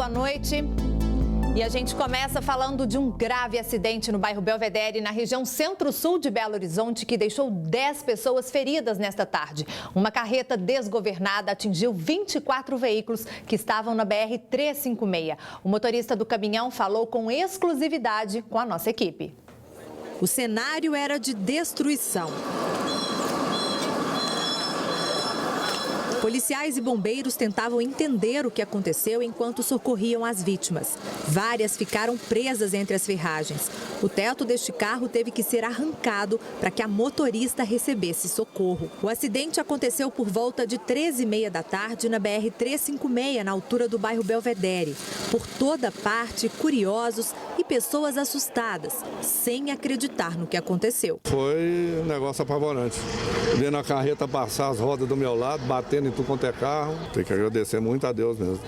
boa noite. E a gente começa falando de um grave acidente no bairro Belvedere, na região centro-sul de Belo Horizonte, que deixou 10 pessoas feridas nesta tarde. Uma carreta desgovernada atingiu 24 veículos que estavam na BR-356. O motorista do caminhão falou com exclusividade com a nossa equipe. O cenário era de destruição. Policiais e bombeiros tentavam entender o que aconteceu enquanto socorriam as vítimas. Várias ficaram presas entre as ferragens. O teto deste carro teve que ser arrancado para que a motorista recebesse socorro. O acidente aconteceu por volta de 13h30 da tarde na BR-356, na altura do bairro Belvedere. Por toda parte, curiosos e pessoas assustadas, sem acreditar no que aconteceu. Foi um negócio apavorante. Vendo a carreta passar as rodas do meu lado, batendo em tudo quanto é carro. Tem que agradecer muito a Deus mesmo,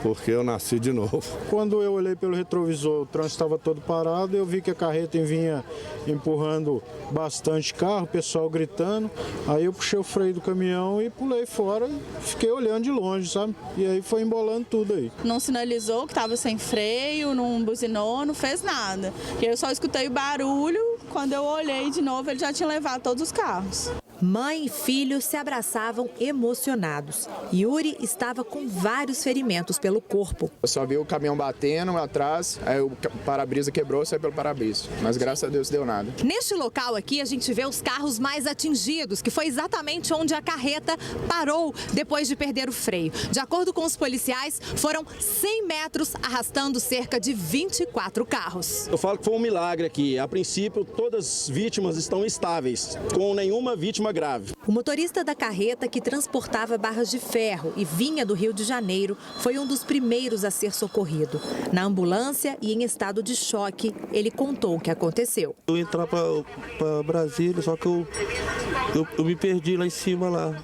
porque eu nasci de novo. Quando eu olhei pelo retrovisor, o trânsito estava todo parado, eu vi que a carreta vinha empurrando bastante carro, o pessoal gritando. Aí eu puxei o freio do caminhão e pulei fora e fiquei olhando de longe, sabe? E aí foi embolando tudo aí. Não sinalizou que estava sem freio, não buzinou, não fez nada. E eu só escutei o barulho, quando eu olhei de novo ele já tinha levado todos os carros. Mãe e filho se abraçavam emocionados. Yuri estava com vários ferimentos pelo corpo. Eu só vi o caminhão batendo atrás, aí o para-brisa quebrou, saiu pelo para-brisa. Mas graças a Deus deu nada. Neste local aqui a gente vê os carros mais atingidos, que foi exatamente onde a carreta parou depois de perder o freio. De acordo com os policiais, foram 100 metros arrastando cerca de 24 carros. Eu falo que foi um milagre aqui. A princípio, todas as vítimas estão estáveis, com nenhuma vítima grave. O motorista da carreta, que transportava barras de ferro e vinha do Rio de Janeiro, foi um dos primeiros a ser socorrido. Na ambulância e em estado de choque, ele contou o que aconteceu. Eu ia entrar para Brasília, só que eu me perdi lá em cima lá.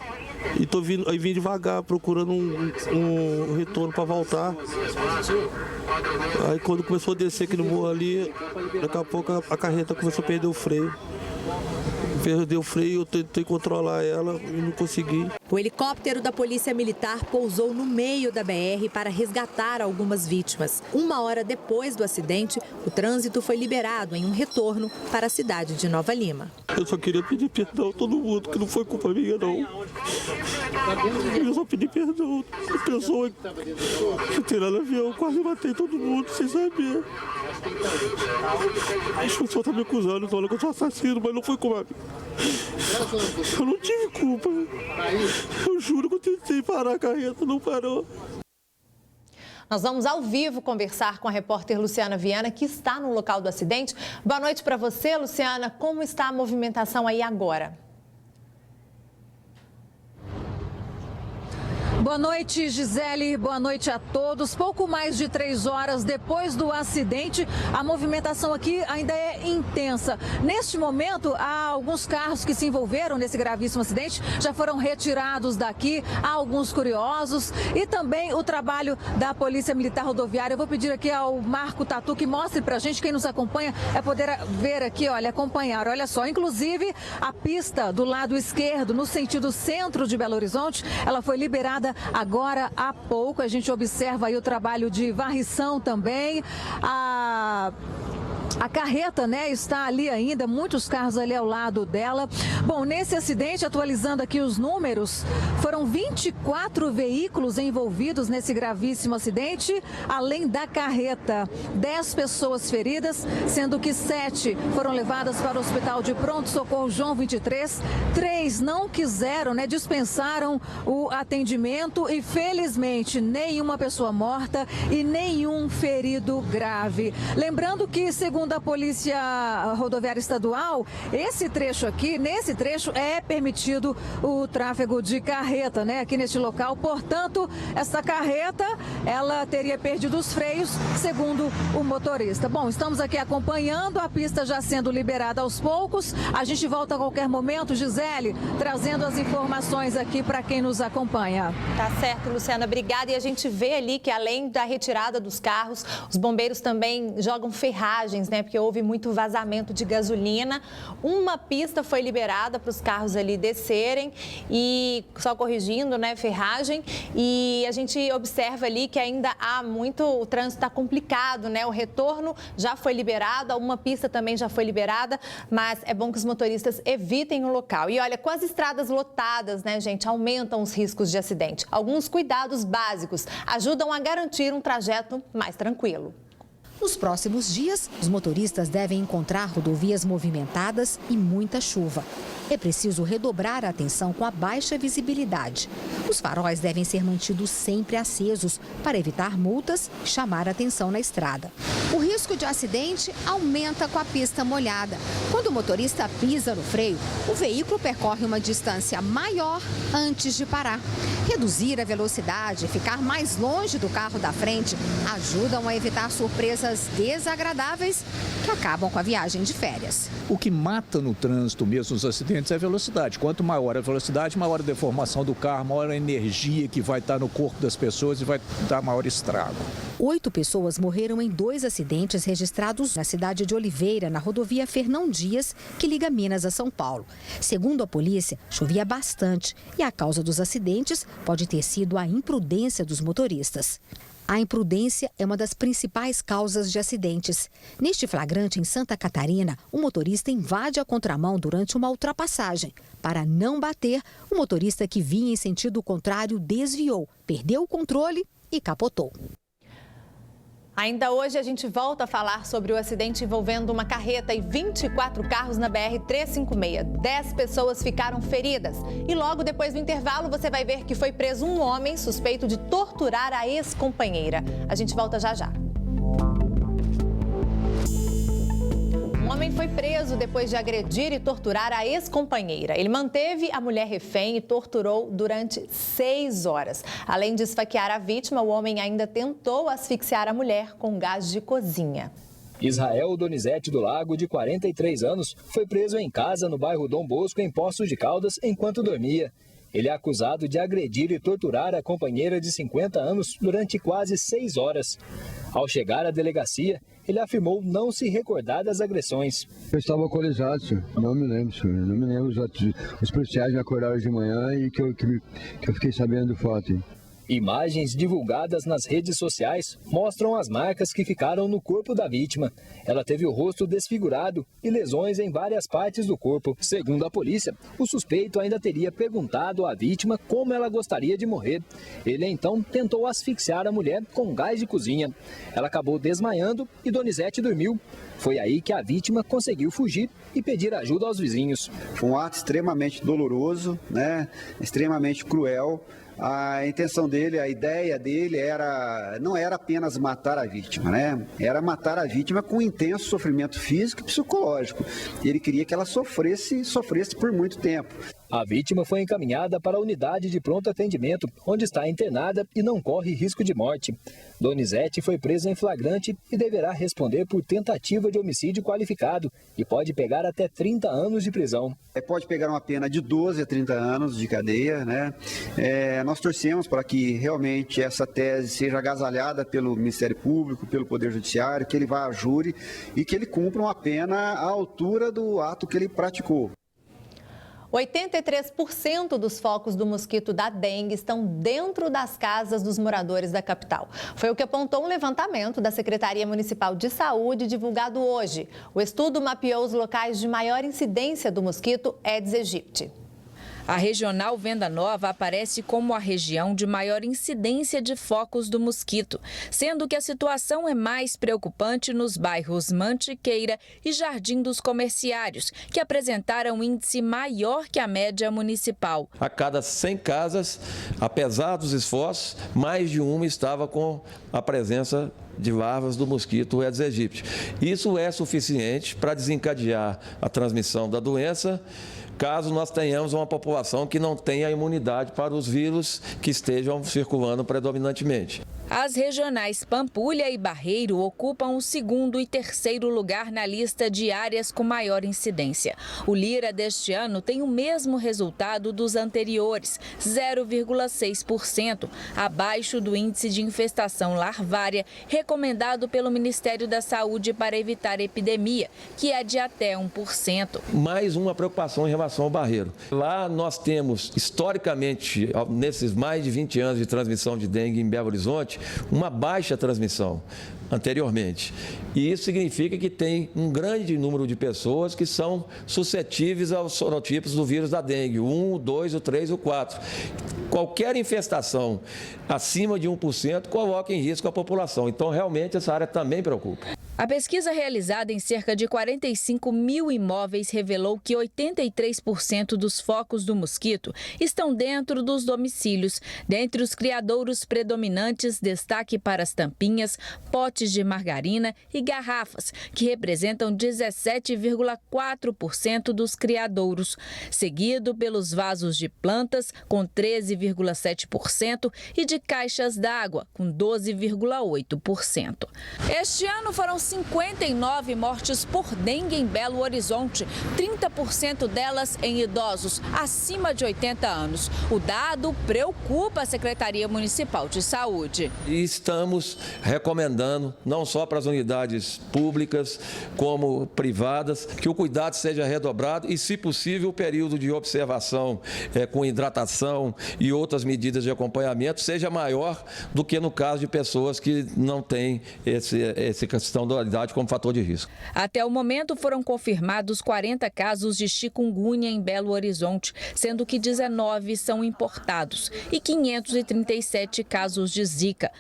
E aí vim devagar, procurando um retorno para voltar. Aí quando começou a descer aqui no morro ali, daqui a pouco a carreta começou a perder o freio. Perdeu o freio, eu tentei controlar ela e não consegui. O helicóptero da Polícia Militar pousou no meio da BR para resgatar algumas vítimas. 1 hora depois do acidente, o trânsito foi liberado em um retorno para a cidade de Nova Lima. Eu só queria pedir perdão a todo mundo, que não foi culpa minha, não. Eu só pedi perdão. A pessoa que tem lá no avião, eu quase matei todo mundo, sem saber. Acho que o senhor está me acusando, falando que eu sou assassino, mas não foi culpa minha. Eu não tive culpa. Eu juro que eu tentei parar a carreta, não parou. Nós vamos ao vivo conversar com a repórter Luciana Viana, que está no local do acidente. Boa noite para você, Luciana. Como está a movimentação aí agora? Boa noite, Gisele. Boa noite a todos. Pouco mais de 3 horas depois do acidente, a movimentação aqui ainda é intensa. Neste momento, há alguns carros que se envolveram nesse gravíssimo acidente, já foram retirados daqui. Há alguns curiosos e também o trabalho da Polícia Militar Rodoviária. Eu vou pedir aqui ao Marco Tatu que mostre pra gente, quem nos acompanha, é poder ver aqui, olha, acompanhar. Olha só, inclusive a pista do lado esquerdo, no sentido centro de Belo Horizonte, ela foi liberada agora há pouco. A gente observa aí o trabalho de varrição também. A carreta, né, está ali ainda, muitos carros ali ao lado dela. Bom, nesse acidente, atualizando aqui os números, foram 24 veículos envolvidos nesse gravíssimo acidente, além da carreta. 10 pessoas feridas, sendo que 7 foram levadas para o Hospital de Pronto-Socorro João 23. 3 não quiseram, né, dispensaram o atendimento e, felizmente, nenhuma pessoa morta e nenhum ferido grave. Lembrando que, segundo a Polícia Rodoviária Estadual, esse trecho aqui, nesse trecho é permitido o tráfego de carreta, né, aqui neste local. Portanto, essa carreta, ela teria perdido os freios, segundo o motorista. Bom, estamos aqui acompanhando a pista já sendo liberada aos poucos. A gente volta a qualquer momento, Gisele, trazendo as informações aqui para quem nos acompanha. Tá certo, Luciana, obrigada. E a gente vê ali que, além da retirada dos carros, os bombeiros também jogam ferragens né? Porque houve muito vazamento de gasolina. Uma pista foi liberada para os carros ali descerem e só corrigindo, né? Ferragem. E a gente observa ali que ainda há muito, o trânsito está complicado, né? O retorno já foi liberado, uma pista também já foi liberada, mas é bom que os motoristas evitem o local. E olha, com as estradas lotadas, né, gente, aumentam os riscos de acidente. Alguns cuidados básicos ajudam a garantir um trajeto mais tranquilo. Nos próximos dias, os motoristas devem encontrar rodovias movimentadas e muita chuva. É preciso redobrar a atenção com a baixa visibilidade. Os faróis devem ser mantidos sempre acesos para evitar multas e chamar a atenção na estrada. O risco de acidente aumenta com a pista molhada. Quando o motorista pisa no freio, o veículo percorre uma distância maior antes de parar. Reduzir a velocidade e ficar mais longe do carro da frente ajudam a evitar surpresas desagradáveis que acabam com a viagem de férias. O que mata no trânsito mesmo os acidentes é a velocidade. Quanto maior a velocidade, maior a deformação do carro, maior a energia que vai estar no corpo das pessoas e vai dar maior estrago. 8 pessoas morreram em 2 acidentes registrados na cidade de Oliveira, na rodovia Fernão Dias, que liga Minas a São Paulo. Segundo a polícia, chovia bastante e a causa dos acidentes pode ter sido a imprudência dos motoristas. A imprudência é uma das principais causas de acidentes. Neste flagrante em Santa Catarina, o motorista invade a contramão durante uma ultrapassagem. Para não bater, o motorista que vinha em sentido contrário desviou, perdeu o controle e capotou. Ainda hoje a gente volta a falar sobre o acidente envolvendo uma carreta e 24 carros na BR-356. 10 pessoas ficaram feridas. E logo depois do intervalo você vai ver que foi preso um homem suspeito de torturar a ex-companheira. A gente volta já já. Um homem foi preso depois de agredir e torturar a ex-companheira. Ele manteve a mulher refém e torturou durante 6 horas. Além de esfaquear a vítima, o homem ainda tentou asfixiar a mulher com gás de cozinha. Israel Donizete do Lago, de 43 anos, foi preso em casa no bairro Dom Bosco, em Poços de Caldas, enquanto dormia. Ele é acusado de agredir e torturar a companheira de 50 anos durante quase 6 horas. Ao chegar à delegacia, ele afirmou não se recordar das agressões. Eu estava alcoolizado, senhor. Não me lembro, senhor. Não me lembro. Os policiais me acordaram de manhã e que eu fiquei sabendo do fato. Imagens divulgadas nas redes sociais mostram as marcas que ficaram no corpo da vítima. Ela teve o rosto desfigurado e lesões em várias partes do corpo. Segundo a polícia, o suspeito ainda teria perguntado à vítima como ela gostaria de morrer. Ele então tentou asfixiar a mulher com gás de cozinha. Ela acabou desmaiando e Donizete dormiu. Foi aí que a vítima conseguiu fugir e pedir ajuda aos vizinhos. Foi um ato extremamente doloroso, né? Extremamente cruel. A intenção dele, a ideia dele não era apenas matar a vítima, né? Era matar a vítima com intenso sofrimento físico e psicológico. Ele queria que ela sofresse por muito tempo. A vítima foi encaminhada para a unidade de pronto atendimento, onde está internada e não corre risco de morte. Donizete foi preso em flagrante e deverá responder por tentativa de homicídio qualificado e pode pegar até 30 anos de prisão. Pode pegar uma pena de 12 a 30 anos de cadeia, né? Nós torcemos para que realmente essa tese seja agasalhada pelo Ministério Público, pelo Poder Judiciário, que ele vá a júri e que ele cumpra uma pena à altura do ato que ele praticou. 83% dos focos do mosquito da dengue estão dentro das casas dos moradores da capital. Foi o que apontou um levantamento da Secretaria Municipal de Saúde divulgado hoje. O estudo mapeou os locais de maior incidência do mosquito Aedes aegypti. A regional Venda Nova aparece como a região de maior incidência de focos do mosquito, sendo que a situação é mais preocupante nos bairros Mantiqueira e Jardim dos Comerciários, que apresentaram um índice maior que a média municipal. A cada 100 casas, apesar dos esforços, mais de uma estava com a presença de larvas do mosquito Aedes aegypti. Isso é suficiente para desencadear a transmissão da doença, caso nós tenhamos uma população que não tenha imunidade para os vírus que estejam circulando predominantemente. As regionais Pampulha e Barreiro ocupam o 2º e 3º lugar na lista de áreas com maior incidência. O Lira deste ano tem o mesmo resultado dos anteriores, 0,6%, abaixo do índice de infestação larvária recomendado pelo Ministério da Saúde para evitar epidemia, que é de até 1%. Mais uma preocupação em relação ao Barreiro. Lá nós temos, historicamente, nesses mais de 20 anos de transmissão de dengue em Belo Horizonte, uma baixa transmissão anteriormente. E isso significa que tem um grande número de pessoas que são suscetíveis aos sorotipos do vírus da dengue, o 1, o 2, o 3 e o 4. Qualquer infestação acima de 1% coloca em risco a população. Então, realmente, essa área também preocupa. A pesquisa realizada em cerca de 45 mil imóveis revelou que 83% dos focos do mosquito estão dentro dos domicílios. Dentre os criadouros predominantes, destaque para as tampinhas, potes de margarina e garrafas, que representam 17,4% dos criadouros, seguido pelos vasos de plantas, com 13,7%, e de caixas d'água, com 12,8%. Este ano foram 59 mortes por dengue em Belo Horizonte, 30% delas em idosos acima de 80 anos. O dado preocupa a Secretaria Municipal de Saúde. E estamos recomendando, não só para as unidades públicas, como privadas, que o cuidado seja redobrado e, se possível, o período de observação com hidratação e outras medidas de acompanhamento seja maior do que no caso de pessoas que não têm essa questão da idade como fator de risco. Até o momento foram confirmados 40 casos de chikungunya em Belo Horizonte, sendo que 19 são importados e 537 casos de Zika.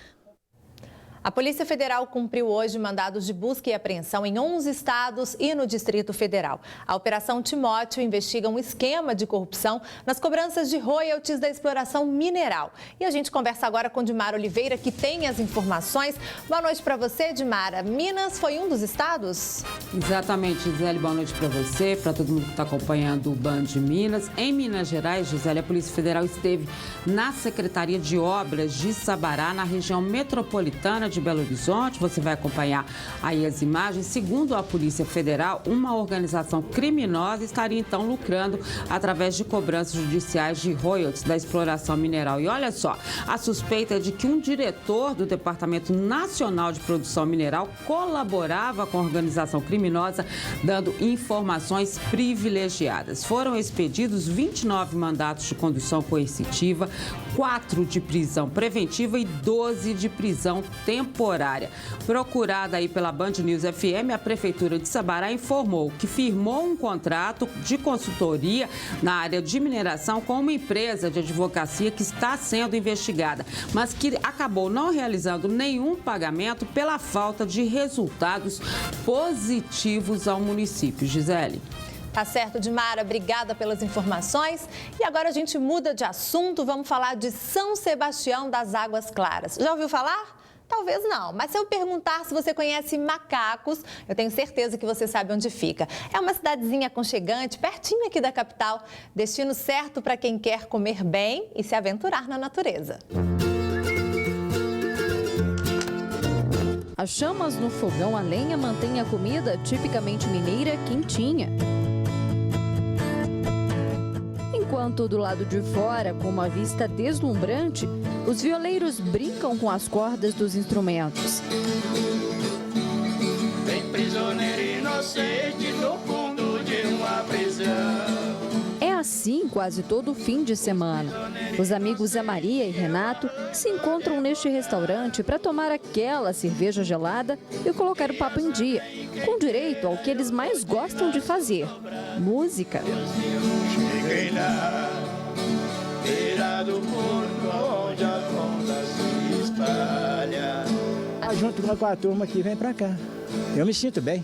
A Polícia Federal cumpriu hoje mandados de busca e apreensão em 11 estados e no Distrito Federal. A Operação Timóteo investiga um esquema de corrupção nas cobranças de royalties da exploração mineral. E a gente conversa agora com Dimara Oliveira, que tem as informações. Boa noite para você, Dimara. Minas foi um dos estados? Exatamente, Gisele. Boa noite para você, para todo mundo que está acompanhando o Band de Minas. Em Minas Gerais, Gisele, a Polícia Federal esteve na Secretaria de Obras de Sabará, na região metropolitana de Belo Horizonte. Você vai acompanhar aí as imagens. Segundo a Polícia Federal, uma organização criminosa estaria então lucrando através de cobranças judiciais de royalties da exploração mineral. E olha só, a suspeita é de que um diretor do Departamento Nacional de Produção Mineral colaborava com a organização criminosa, dando informações privilegiadas. Foram expedidos 29 mandatos de condução coercitiva, 4 de prisão preventiva e 12 de prisão temporária. Procurada aí pela Band News FM, a Prefeitura de Sabará informou que firmou um contrato de consultoria na área de mineração com uma empresa de advocacia que está sendo investigada, mas que acabou não realizando nenhum pagamento pela falta de resultados positivos ao município. Gisele. Tá certo, Dimara. Obrigada pelas informações. E agora a gente muda de assunto. Vamos falar de São Sebastião das Águas Claras. Já ouviu falar? Talvez não, mas se eu perguntar se você conhece Macacos, eu tenho certeza que você sabe onde fica. É uma cidadezinha aconchegante, pertinho aqui da capital. Destino certo para quem quer comer bem e se aventurar na natureza. As chamas no fogão a lenha mantêm a comida tipicamente mineira quentinha. Enquanto do lado de fora, com uma vista deslumbrante, os violeiros brincam com as cordas dos instrumentos. Tem prisioneiro inocente no fundo de uma prisão. É assim quase todo fim de semana. Os amigos Zé Maria e Renato se encontram neste restaurante para tomar aquela cerveja gelada e colocar o papo em dia, com direito ao que eles mais gostam de fazer: música. Cheguei lá, beira do porto, onde as ondas se espalham. Junto com a turma que vem para cá. Eu me sinto bem,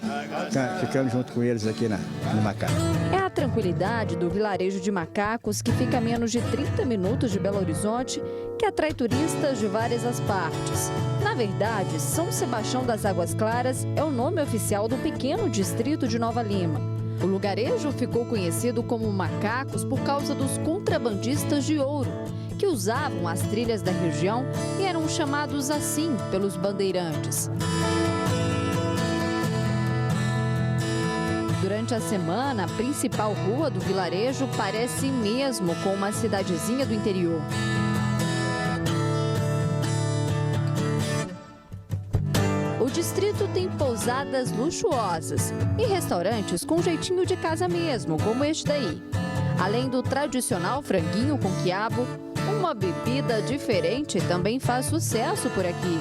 ficando junto com eles aqui no Macaco. É a tranquilidade do vilarejo de Macacos, que fica a menos de 30 minutos de Belo Horizonte, que atrai turistas de várias as partes. Na verdade, São Sebastião das Águas Claras é o nome oficial do pequeno distrito de Nova Lima. O lugarejo ficou conhecido como Macacos por causa dos contrabandistas de ouro, que usavam as trilhas da região e eram chamados assim pelos bandeirantes. Durante a semana, a principal rua do vilarejo parece mesmo com uma cidadezinha do interior. O distrito tem pousadas luxuosas e restaurantes com jeitinho de casa mesmo, como este daí. Além do tradicional franguinho com quiabo, uma bebida diferente também faz sucesso por aqui.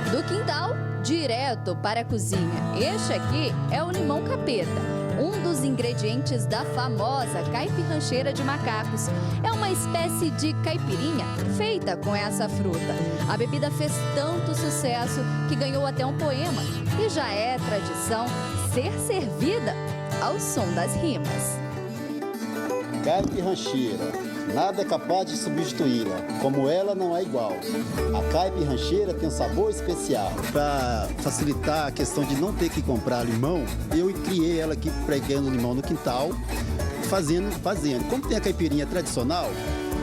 Do quintal, direto para a cozinha. Este aqui é o limão capeta, um dos ingredientes da famosa caipirrancheira de macacos. É uma espécie de caipirinha feita com essa fruta. A bebida fez tanto sucesso que ganhou até um poema e já é tradição ser servida ao som das rimas. Caipirrancheira, nada é capaz de substituí-la, como ela não é igual. A caipirrancheira tem um sabor especial. Para facilitar a questão de não ter que comprar limão, eu criei ela aqui pregando limão no quintal, fazendo. Como tem a caipirinha tradicional,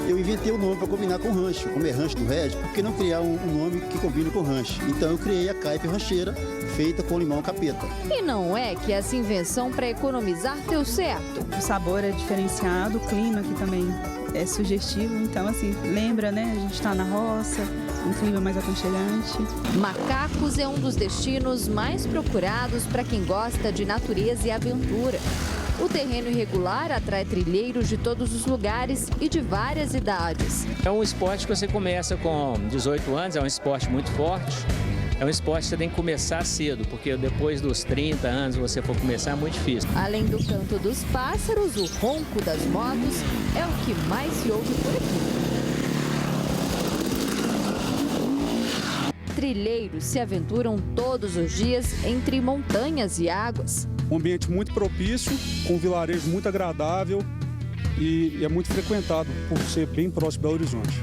eu inventei um nome para combinar com rancho, como é rancho do Regis, por que não criar um nome que combine com rancho? Então eu criei a caipirrancheira, feita com limão capeta. E não é que essa invenção para economizar deu certo. O sabor é diferenciado, o clima aqui também é sugestivo, então assim, lembra, né? A gente está na roça, um clima mais aconchegante. Macacos é um dos destinos mais procurados para quem gosta de natureza e aventura. O terreno irregular atrai trilheiros de todos os lugares e de várias idades. É um esporte que você começa com 18 anos, é um esporte muito forte. É um esporte que você tem que começar cedo, porque depois dos 30 anos você for começar é muito difícil. Além do canto dos pássaros, o ronco das motos é o que mais se ouve por aqui. Trilheiros se aventuram todos os dias entre montanhas e águas. Um ambiente muito propício, com um vilarejo muito agradável e é muito frequentado por ser bem próximo de Belo Horizonte.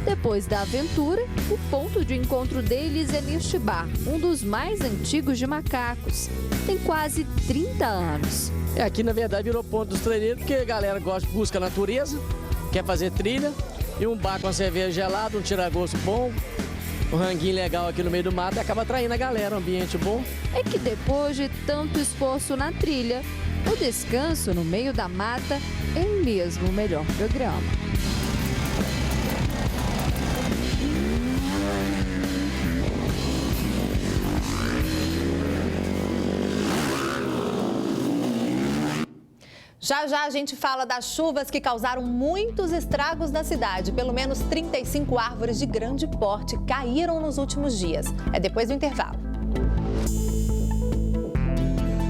Depois da aventura, o ponto de encontro deles é neste bar, um dos mais antigos de Macacos. Tem quase 30 anos. Aqui, na verdade, virou ponto dos trilheiros, porque a galera busca natureza, quer fazer trilha, e um bar com uma cerveja gelada, um tira-gosto bom, um ranguinho legal aqui no meio do mato, acaba atraindo a galera, um ambiente bom. É que depois de tanto esforço na trilha, o descanso no meio da mata é mesmo o melhor programa. Já já a gente fala das chuvas que causaram muitos estragos na cidade. Pelo menos 35 árvores de grande porte caíram nos últimos dias. É depois do intervalo.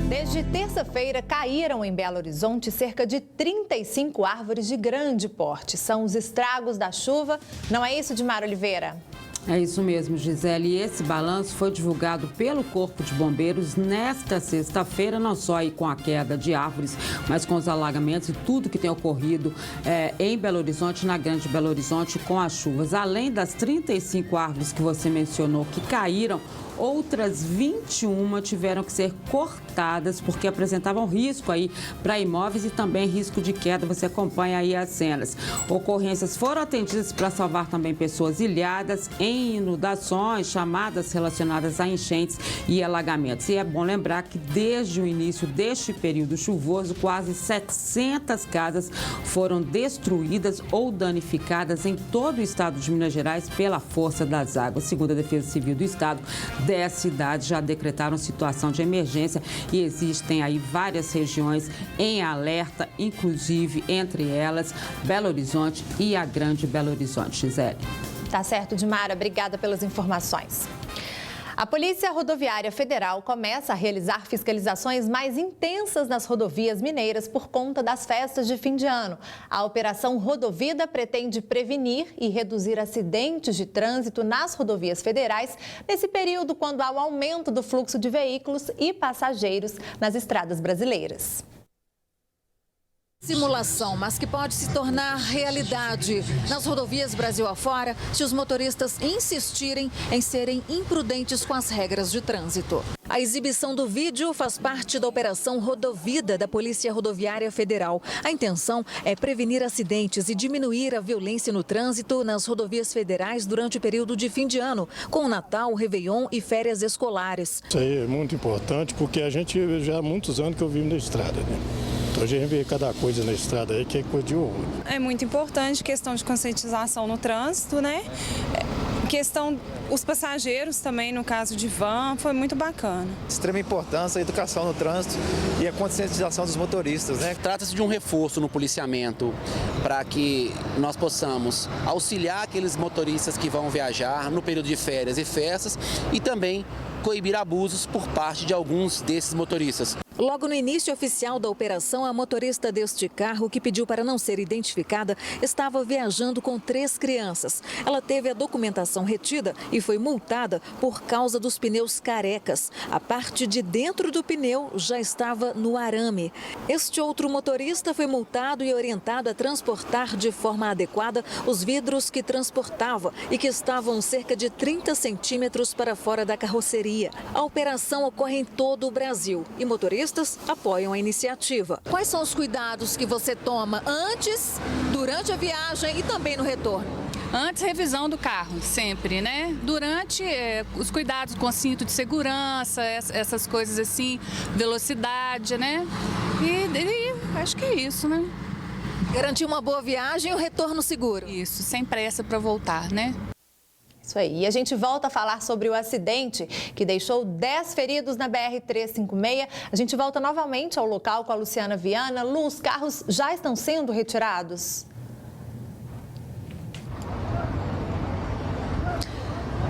Desde terça-feira, caíram em Belo Horizonte cerca de 35 árvores de grande porte. São os estragos da chuva. Não é isso, Dimar Oliveira? É isso mesmo, Gisele. E esse balanço foi divulgado pelo Corpo de Bombeiros nesta sexta-feira, não só aí com a queda de árvores, mas com os alagamentos e tudo que tem ocorrido em Belo Horizonte, na Grande Belo Horizonte, com as chuvas. Além das 35 árvores que você mencionou que caíram, outras 21 tiveram que ser cortadas porque apresentavam risco aí para imóveis e também risco de queda. Você acompanha aí as cenas. Ocorrências foram atendidas para salvar também pessoas ilhadas em inundações, chamadas relacionadas a enchentes e alagamentos. E é bom lembrar que desde o início deste período chuvoso, quase 700 casas foram destruídas ou danificadas em todo o estado de Minas Gerais pela força das águas. Segundo a Defesa Civil do Estado, 10 cidades já decretaram situação de emergência e existem aí várias regiões em alerta, inclusive entre elas Belo Horizonte e a Grande Belo Horizonte. Gisele. Tá certo, Dimara. Obrigada pelas informações. A Polícia Rodoviária Federal começa a realizar fiscalizações mais intensas nas rodovias mineiras por conta das festas de fim de ano. A Operação Rodovida pretende prevenir e reduzir acidentes de trânsito nas rodovias federais nesse período quando há o aumento do fluxo de veículos e passageiros nas estradas brasileiras. Simulação, mas que pode se tornar realidade nas rodovias Brasil afora se os motoristas insistirem em serem imprudentes com as regras de trânsito. A exibição do vídeo faz parte da Operação Rodovida da Polícia Rodoviária Federal. A intenção é prevenir acidentes e diminuir a violência no trânsito nas rodovias federais durante o período de fim de ano, com o Natal, o Réveillon e férias escolares. Isso aí é muito importante porque a gente já há muitos anos que eu vivo na estrada, né? Então a gente vê cada coisa na estrada aí que é coisa de horror. É muito importante questão de conscientização no trânsito, né? Questão, os passageiros também, no caso de van, foi muito bacana. Extrema importância a educação no trânsito e a conscientização dos motoristas, né? Trata-se de um reforço no policiamento para que nós possamos auxiliar aqueles motoristas que vão viajar no período de férias e festas e também coibir abusos por parte de alguns desses motoristas. Logo no início oficial da operação, a motorista deste carro, que pediu para não ser identificada, estava viajando com 3 crianças. Ela teve a documentação retida e foi multada por causa dos pneus carecas. A parte de dentro do pneu já estava no arame. Este outro motorista foi multado e orientado a transportar de forma adequada os vidros que transportava e que estavam cerca de 30 centímetros para fora da carroceria. A operação ocorre em todo o Brasil e motoristas apoiam a iniciativa. Quais são os cuidados que você toma antes, durante a viagem e também no retorno? Antes, revisão do carro, sempre, né? Durante, os cuidados com cinto de segurança, essas coisas assim, velocidade, né? E acho que é isso, né? Garantir uma boa viagem e o retorno seguro. Isso, sem pressa para voltar, né? Isso aí. E a gente volta a falar sobre o acidente que deixou 10 feridos na BR-356. A gente volta novamente ao local com a Luciana Viana. Lu, os carros já estão sendo retirados?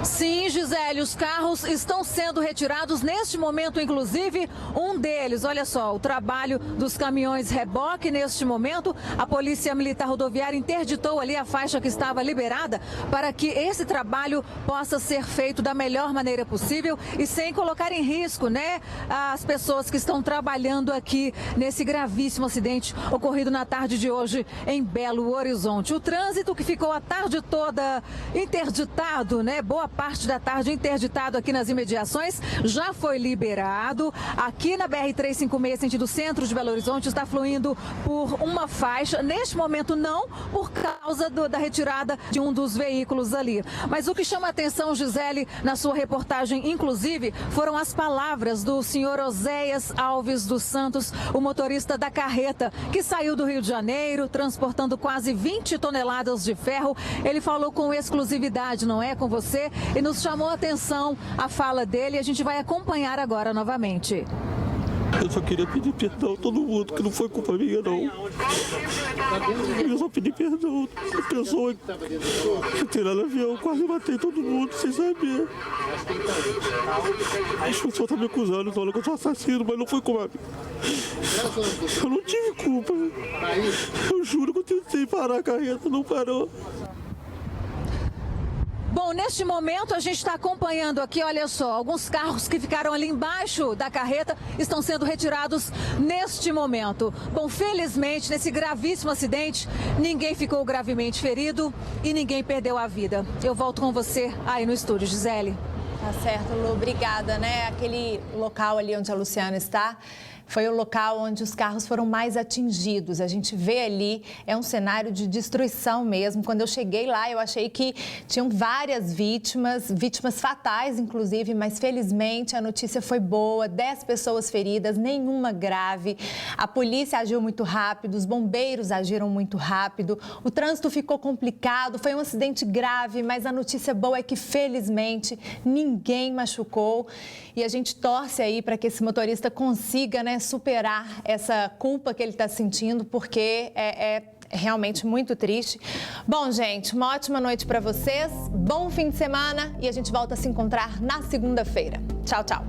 Sim, Gisele, os carros estão sendo retirados neste momento, inclusive um deles. Olha só, o trabalho dos caminhões reboque neste momento. A Polícia Militar Rodoviária interditou ali a faixa que estava liberada para que esse trabalho possa ser feito da melhor maneira possível e sem colocar em risco, né, as pessoas que estão trabalhando aqui nesse gravíssimo acidente ocorrido na tarde de hoje em Belo Horizonte. O trânsito que ficou a tarde toda interditado, né, boa parte da tarde interditado aqui nas imediações, já foi liberado. Aqui na BR-356, sentido centro de Belo Horizonte, está fluindo por uma faixa. Neste momento não, por causa da retirada de um dos veículos ali. Mas o que chama a atenção, Gisele, na sua reportagem, inclusive, foram as palavras do senhor Oséias Alves dos Santos, o motorista da carreta, que saiu do Rio de Janeiro, transportando quase 20 toneladas de ferro. Ele falou com exclusividade, não é, com você, e nos chamou a atenção a fala dele. A gente vai acompanhar agora novamente. Eu só queria pedir perdão a todo mundo, que não foi culpa minha, não. Eu só pedi perdão. A pessoa que tem lá no avião, eu quase matei todo mundo, sem saber. Acho que o senhor tá me acusando, falando que eu sou assassino, mas não foi culpa minha. Eu não tive culpa. Eu juro que eu tentei parar a carreta, não parou. Bom, neste momento a gente está acompanhando aqui, olha só, alguns carros que ficaram ali embaixo da carreta estão sendo retirados neste momento. Bom, felizmente, nesse gravíssimo acidente, ninguém ficou gravemente ferido e ninguém perdeu a vida. Eu volto com você aí no estúdio, Gisele. Tá certo, Lu, obrigada, né? Aquele local ali onde a Luciana está foi o local onde os carros foram mais atingidos. A gente vê ali, é um cenário de destruição mesmo. Quando eu cheguei lá, eu achei que tinham várias vítimas fatais, inclusive, mas felizmente a notícia foi boa, 10 pessoas feridas, nenhuma grave. A polícia agiu muito rápido, os bombeiros agiram muito rápido, o trânsito ficou complicado, foi um acidente grave, mas a notícia boa é que, felizmente, ninguém machucou. E a gente torce aí para que esse motorista consiga, né, superar essa culpa que ele está sentindo, porque é realmente muito triste. Bom, gente, uma ótima noite para vocês, bom fim de semana e a gente volta a se encontrar na segunda-feira. Tchau, tchau.